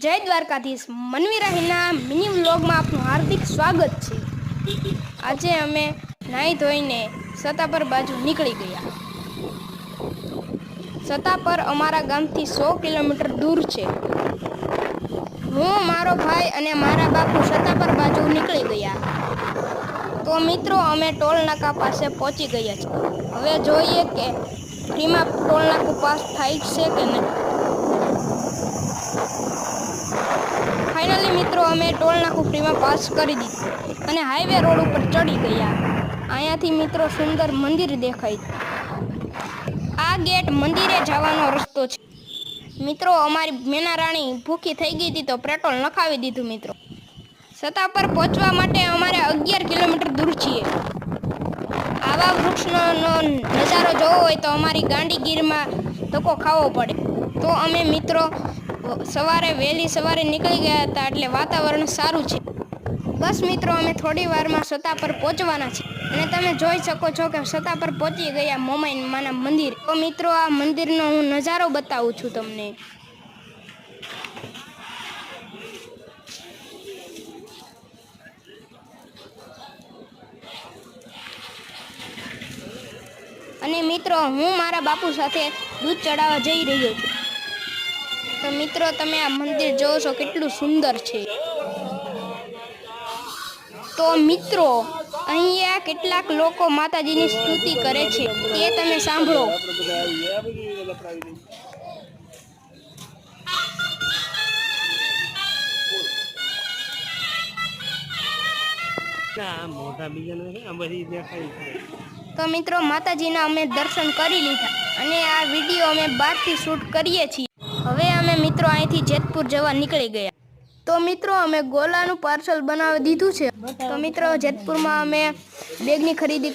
જય દ્વારકાધીશ મનવીરાહીના મિની વ્લોગમાં આપનું હાર્દિક સ્વાગત છે। આજે અમે નાહી ધોઈને સતાપર બાજુ નીકળી ગયા। સતાપર અમારા ગામથી 100 કિલોમીટર દૂર છે। હું મારો ભાઈ અને મારા બાપુ સતાપર બાજુ નીકળી ગયા। તો મિત્રો અમે ટોલ નાકા પાસે પહોંચી ગયા છીએ। હવે જોઈએ કે ફ્રીમાં ટોલ નાકું પાસ થાય છે કે નહીં। ફાઇનલી મિત્રો અમે ટોલ નાકું ફ્રીમાં પાસ કરી દીધું અને હાઈવે રોડ ઉપર ચડી ગયા। અહીંયાથી મિત્રો સુંદર મંદિર દેખાય છે। આ ગેટ મંદિરે જવાનો રસ્તો છે। મિત્રો અમારી મેના રાણી ભૂખી થઈ ગઈ હતી તો પેટ્રોલ નખાવી દીધું। મિત્રો સતાપર પહોંચવા માટે અમારે 11 કિલોમીટર દૂર છીએ। આવા વૃક્ષનો નજારો જોવો હોય તો અમારી ગાંડીગીરમાં ધક્કો ખાવો પડે। તો અમે મિત્રો વહેલી સવારે નીકળી ગયા હતા એટલે વાતાવરણ સારું છે। બસ મિત્રો અમે થોડી વારમાં સતાપર પહોંચવાના છીએ અને તમે જોઈ શકો છો કે સતાપર પહોંચી ગયા મોમાઈમાના મંદિર। તો મિત્રો આ મંદિરનો હું નજારો બતાવું છું તમને। અને મિત્રો હું મારા બાપુ સાથે દૂધ ચડાવવા જઈ રહ્યો છું। તો મિત્રો તમે આ મંદિર જોવો છો કેટલું સુંદર છે। તો મિત્રો અહીંયા કેટલાક લોકો માતાજીની સ્તુતિ કરે છે એ તમે સાંભળો। તો મિત્રો માતાજીના અમે દર્શન કરી લીધા અને આ વિડીયો અમે બહારથી શૂટ કરીએ છીએ। હવે અમે મિત્રો અહીંથી જેતપુર જવા નીકળી ગયા। તો મિત્રો અમે ગોલાનું પાર્સલ બનાવી દીધું છે। તો મિત્રો જેતપુરમાં અમે બેગની ખરીદી